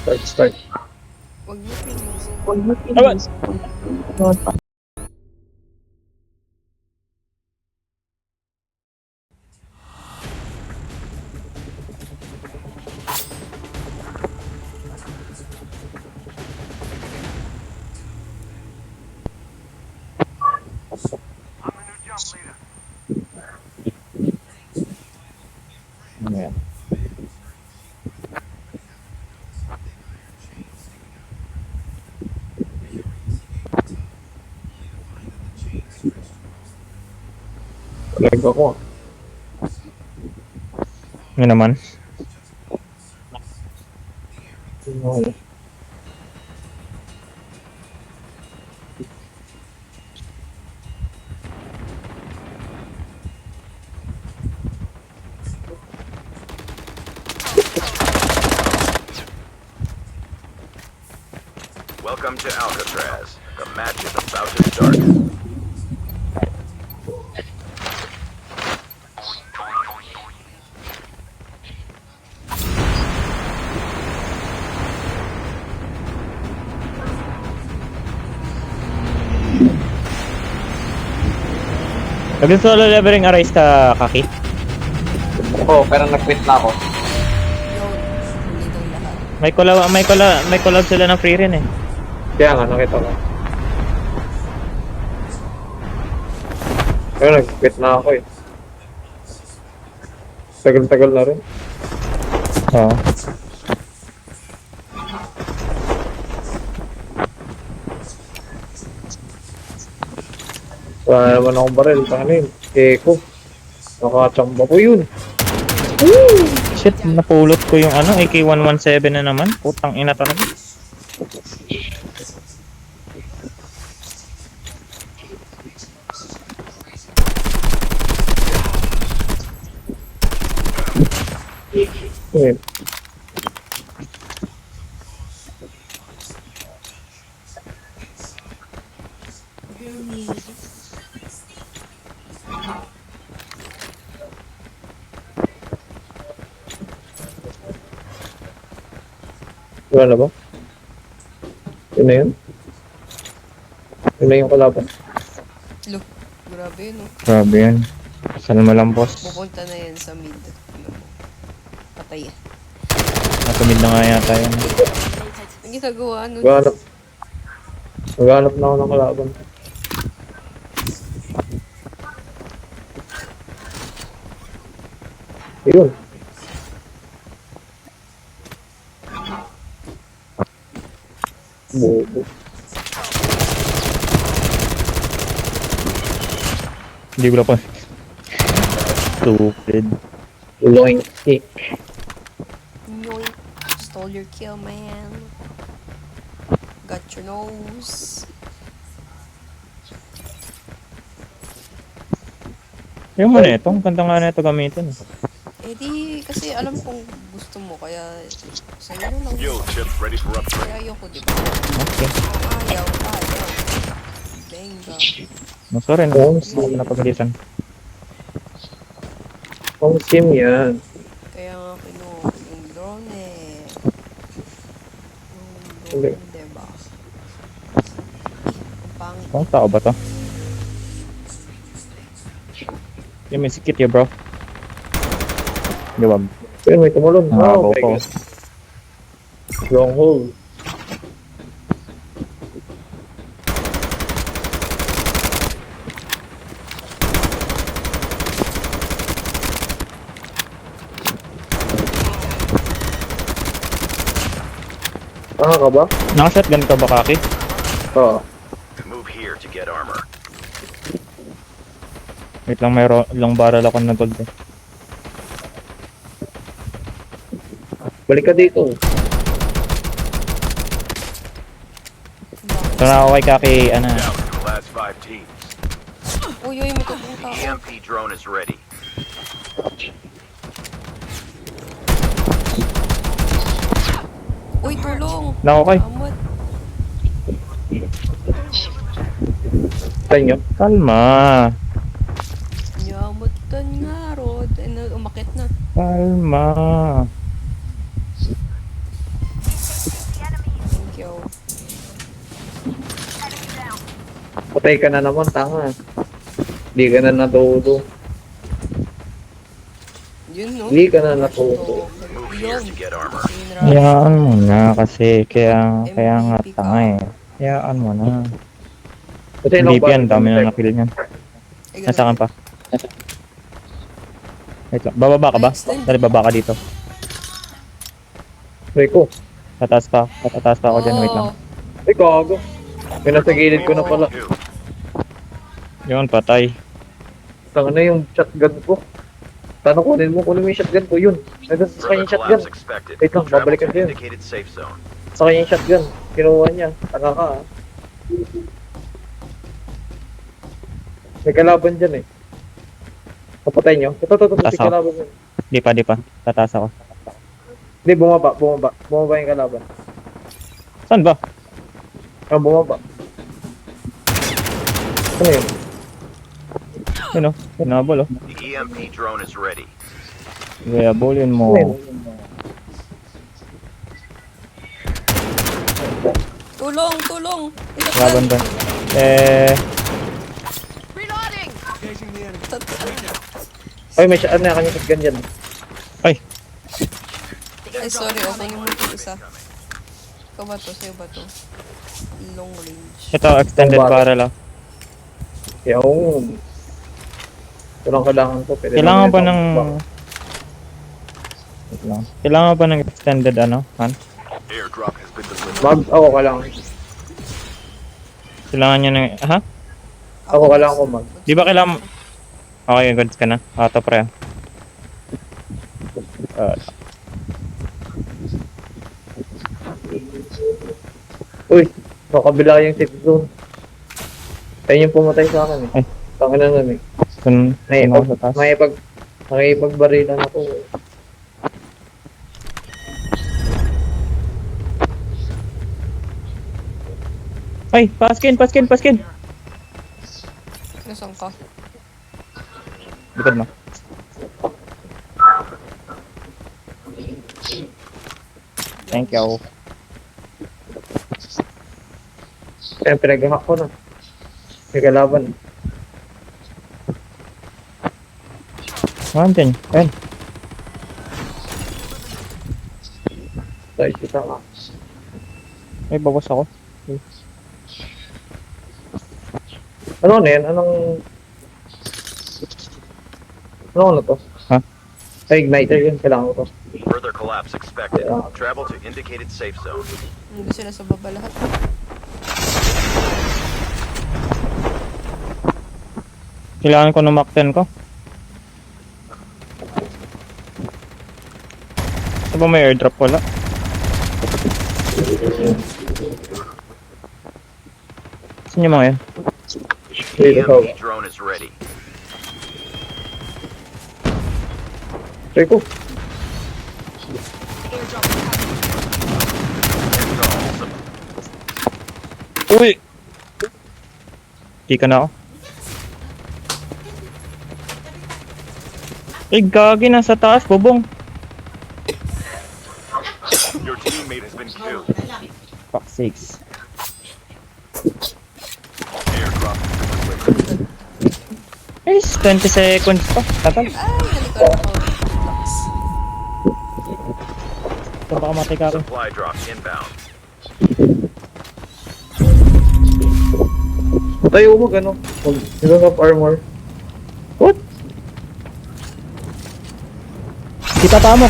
Start. Huwag mo pinis. Alright. Ano yan? Lag ako. Ano naman? Okay. Welcome to Alcatraz. The match is about to start. Nag-solo leveling arise ka, Kaki? Oo, pero nag-quit na ako. Yun. Hindi daw lahat. May collab sila ng free rin eh. Kaya nga, nakita ko. Pero nag-quit na ako eh. Tagal-tagal na rin. Oo. Wala naman akong baril. Tanganin. Eko. Nakachamba ko yun. Shit, napulot ko yung ano, AK-117 na naman. Putang ina talaga. Wait. Wala na ba? Yun na yun? Yun na yung kalaban. Look. Grabe yun, no? Grabe yan. Saan mo lang, boss? Pupunta na yan sa mid. Ano mo? Patay yan. Natumid na nga yata yan. Ang ginagawa, ano? Maghanap na ako ng kalaban. Yun. Bobo. Hindi ko na pa. Stupid. Loink kick. Yoink. Stole your kill, man. Got your nose. Yung mo na ito. Ang ganda nga na ito gamitin. Eh di, kasi alam kong gusto mo, kaya sa'yo na lang. Yo, chips ready for upgrade. Kaya ayoko, di ba? Okay. Ayaw. Benga. Maso rin. Oo, Hindi ko napagalitan. Pang sim yan. Kaya nga kinuha ko yung drone eh. Yung Hindi. drone, diba? Ang pangit. Pang tao ba to? Yung may sikit ya, bro. Di ba? Pero may tumalon. Nakabaw my ko. God. Long hole. Ka ba? Naka-shotgun ka ba, Kaki? Oo. Move here to get armor. Wait lang, may long barrel ako na gold eh. Balik ka dito. So na ako kay Kaki, ano, Down to the last 5 teams. Uy, may totoong tao. EMP drone is ready. Uy, tulong! nakakay. Amot. Sa inyo. Kalma. Yamutan nga, Rod. Umakit na. Kalma. you. Patay ka na naman, tanga. Hindi ka na natuto. Yun, no? Hindi ka na natuto. Move here to get armor. Hayaan mo na kasi kaya nga MVP ka. tanga eh. Hayaan mo na. Patay Hindi yan, dami na nakill niyan. Nasa akin pa. Wait lang, bababa ka ba? Dali, baba ka dito. Rico. Tataas pa ako dyan, wait lang. Ay, gago. May nasa gilid ko na pala. Two. Yun, patay. Tanga na yung shotgun ko. Tanong kunin mo yung shotgun ko, yun. Nandun sa kanya Further yung shotgun. collapse expected. Wait lang, Travel babalikan to ko yun. indicated safe zone. Sa kanya yung shotgun. Kinuha niya. Tanga ka, ah. May kalaban dyan eh. Kapatay nyo? Ito, may Taas ako. kalaban dyan. Di pa. Tataas ako. Hindi, bumaba. Bumaba yung kalaban. Saan ba? Ah, bumaba. Ano yun? Yun o, pinabol o. The EMP drone is ready. Kaya bolin Ano mo. yun? Tulong! Laban ba? Ay, may ano yung kanya shotgun dyan. Ay, Ay, sorry. Okay yung multi isa. Ikaw ba to? Sa'yo ba to? Long range. ito, extended Bumaba. barrel o. Yung... Ito lang kailangan ko. Pwede Kailangan naman ba ito. ng... Wait lang. Kailangan ba ng extended ano, man? Airdrop has been delivered. Ako kailangan. Kailangan nyo ng... Ha? Ako kailangan ko mag. Di ba kailangan... Okay, goods ka na. Auto pre. Uy, kakabila yung safe zone. Ayun yung pumatay sa akin eh. Ay. Tangin na nun eh. Dun ako sa taas. Nakipag-barilan ako eh. Ay, paskin! Nasaan ka? Likod mo. Thank you. Kaya pinag-hack ko na. May kalaban. Mountain. Ayun. Guys, kita ka. Ay, bawas ako. Ano na yan? Ano to? Ha? Ay, igniter yun. Kailangan ko to. Further collapse expected. Travel to indicated safe zone. Hindi sila sa baba lahat. Kailangan ko ng Mac 10 ko. Ano ba may airdrop wala? Saan yung mga yan? Dito sa EMP drone is ready. Rico. Uy! Di ka na ako. Eh, gagi na sa taas, bubong. Your teammate has been killed. Fuck sakes. Airdrop has been delivered. Guys, 20 seconds pa. Tatal. Ay, nalikod ako. Relax. Ito baka matay ka ako. Supply drop inbound. Tayo mo gano'n. Huwag up armor. What? Kita pa mo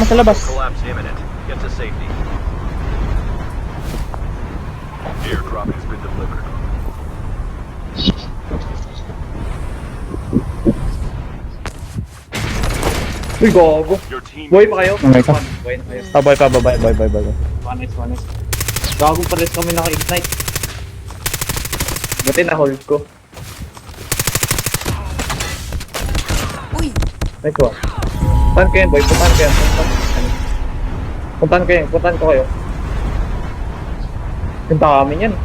sa labas. Collapse imminent. Get to safety. Airdrop has been delivered. Uy, gago. Your team Buhay pa kayo? Okay ka? Buhay na kayo. Baboy pa, baboy. Honest. Gago pa rin kami naka-ignite. Buti na-hold ko. Uy! Nice one. Puntahan ko yan, boy. Puntahan ko kayo. Punta kami yan.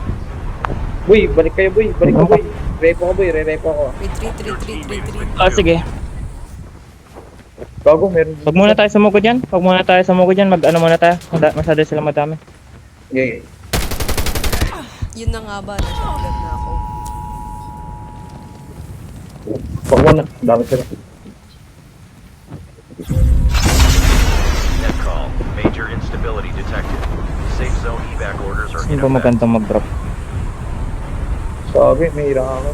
Boy, balik kayo, boy. Balik ka, boy. Repo ako. Retreat. Ah, sige. Gago, meron. Pag muna tayo sumugod yan. Mag ano muna tayo. Masyado sila madami. Yeah. Yun na nga ba, na-shotgun na ako. Pag one na, dami sila. Net call. Major instability detected. Safe zone evac orders are Sino in ba effect. magandang mag-drop? Sabi, may hirang ako.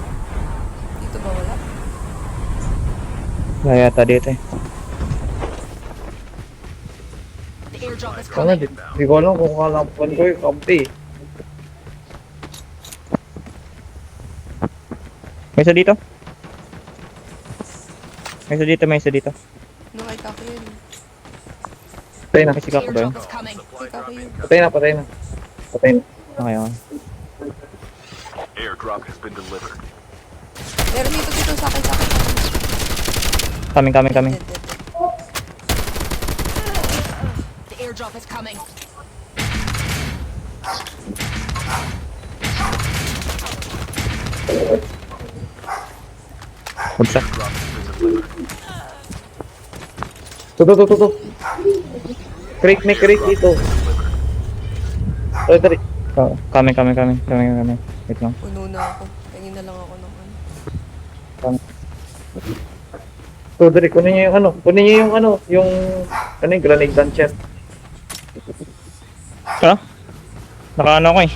Dito ba wala? Wala yata dito eh. The airdrop is Ano, coming. di ko alam kung kalapan ko yung kampi. May isa dito? May isa dito, may isa dito. Nakita ko yun. Patay na, May sika ko ba yun? Airdrop is coming. Nakita ko yun. patay na, patay na. Patay na. Okay, okay. Airdrop has been delivered. Meron dito sa akin, sa akin. Coming, coming, coming. Dead, dead, dead. The airdrop is coming. Good shot. Airdrop has been delivered. To. Creek, may creek dito. Tari. Coming, coming, coming. Coming. Wait lang. Puno na ako. Tingin na lang ako ng ano. To, dari, kunin niyo yung ano. Kunin niyo yung ano, yung grenade launcher. Ah? Nakaano ko eh.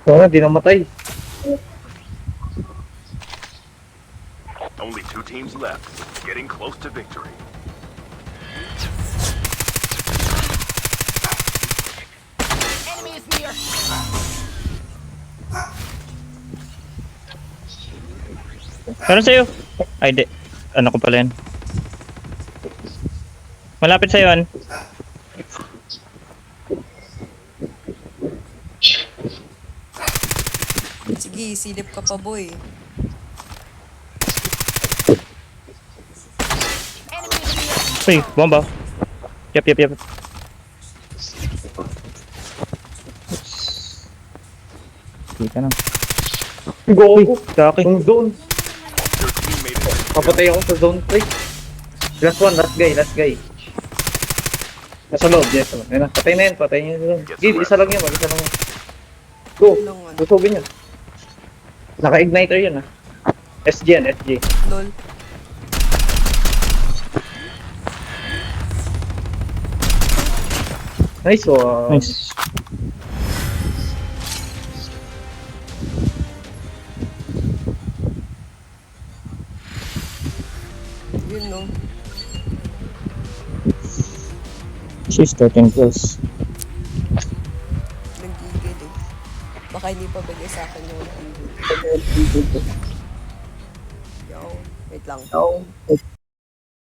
Sana, di namatay. Only 2 teams left. Getting close to victory. Enemy is near. Meron sa'yo. Ay, di. Ano ko pala yan? Malapit sa'yo, An. Sige, silip ka pa, boy. Enemy is near. Uy, bomba. Yep. Kita na. Go! Kaki. Yung zone. Your teammate is Papatay ako sa zone 3. Last one, last guy. Nasa loob, yes. Ayun na, patay na yun. Gil, isa lang yun, isa lang yun. Go, Lang ano. susugin yun. Naka-igniter yun, SG yan, SG. Lol. Nice one. Nice. Yun, no. She's 13 kills. Nagigil eh. Baka hindi pa bigay sa akin yung Yo, wait lang.